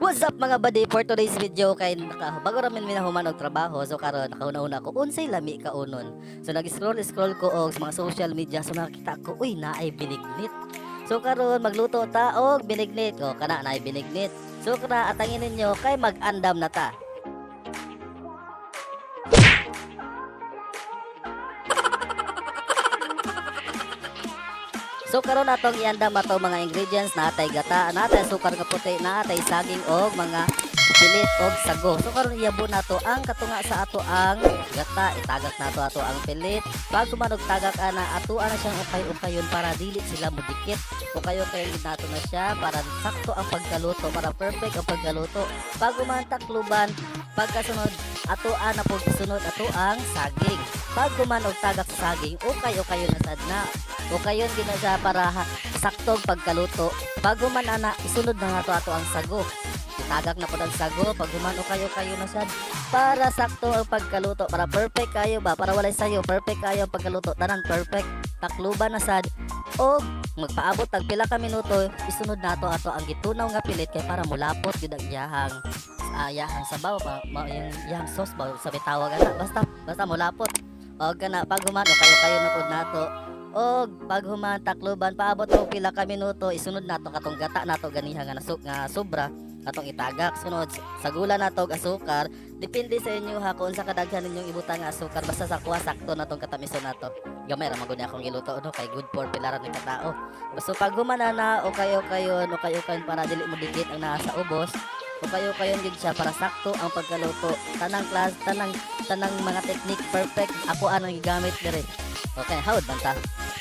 What's up mga buddy, for today's video kay bago ramin minahuman og trabaho, so karon nakauna-una ko unsay lami kaunon. So nag-scroll ko og sa mga social media, so nakita ko uy naay binignit. So karon magluto ta og binignit, o kana naay binignit. So kana atangin ninyo kay mag-andam na ta. So karon atong iandam ato mga ingredients, natay gata, natay sukar nga puti, natay saging og mga pilit og sago. So karon iabo nato ang katunga sa ato ang gata, itagak nato ato ang pilit. Pag kumanog tagak ana, ato ana siyang ukay-ukayon para dili sila mudikit. Ukay-ukayon nato na siya para sakto ang pagkaluto, para perfect ang pagkaluto. Pag takluban, pagkasunod ato ana pud sunod ato ang saging. Pag kumanog tagak sa saging, ukay-ukayon na sad na. O kayon gina siya para saktong pagkaluto. Pag human ana, isunod na nato ato ang sago. Itagak na po ang sago. Pag human o kayo na siya para sakto ang pagkaluto. Para perfect kayo ba? Para walay sayo. Perfect kayo ang pagkaluto. Tanang perfect. Takluban na sad. O magpaabot tag pila ka minuto. Isunod nato ato ang gitunaw nga pilit kay para mulapot yun ang yahang sabaw pa. Yung yahang sauce ba? Sabi tawag ana. Basta mulapot. O kana pag human o kayo na po nato. Og pag human takloban paabot og pila ka minuto, isunod nato katong gata nato ganiha nga nga sobra atong itagak. Sunod sagulan nato og asukar. Depende sa inyo ha kung sa kadaghan ninyong ibutang nga asukar, basta sa kuha sakto natong katamison nato. Gamay ra magud akong iluto no kay good for pilaran ni katao. Basta pag human na o kayo kayon para dili mo dikit ang naa sa ubos. O kayon gid siya para sakto ang pagkaluto. Tanang class, tanang mga technique perfect. Ako anong gigamit dire. Okay, hawd banta.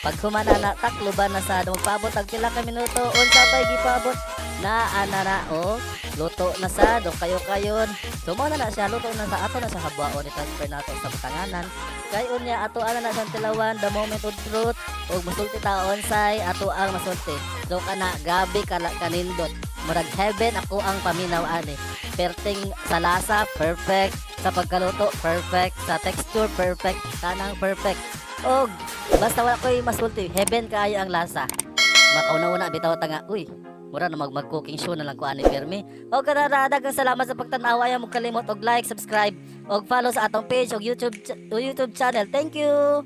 Pag humana na takluban na sa magpaabot ang pila ka minuto, unsa pay gipabot na ana na o luto na sa do kayon. So mo na siya luto na sa ato na sa habwaon ni transfer nato sa butanganan. Kay unya ato ana na sa tilawan the moment of truth og masulti ta onsay ato ang masulti. So kana gabi kanindot. Murag heaven ako ang paminaw ani. Perting sa lasa perfect, sa pagkaluto perfect, sa texture perfect, kanang perfect. Og basta wala ko'y masulti, heaven kaayo ang lasa. Makauna-una bitaw ta nga, uy, mura na mag-cooking show na lang ko ani Permi. Og daghang salamat sa pagtan-aw, ayaw mo kalimot og like, subscribe, og follow sa atong page og YouTube channel. Thank you.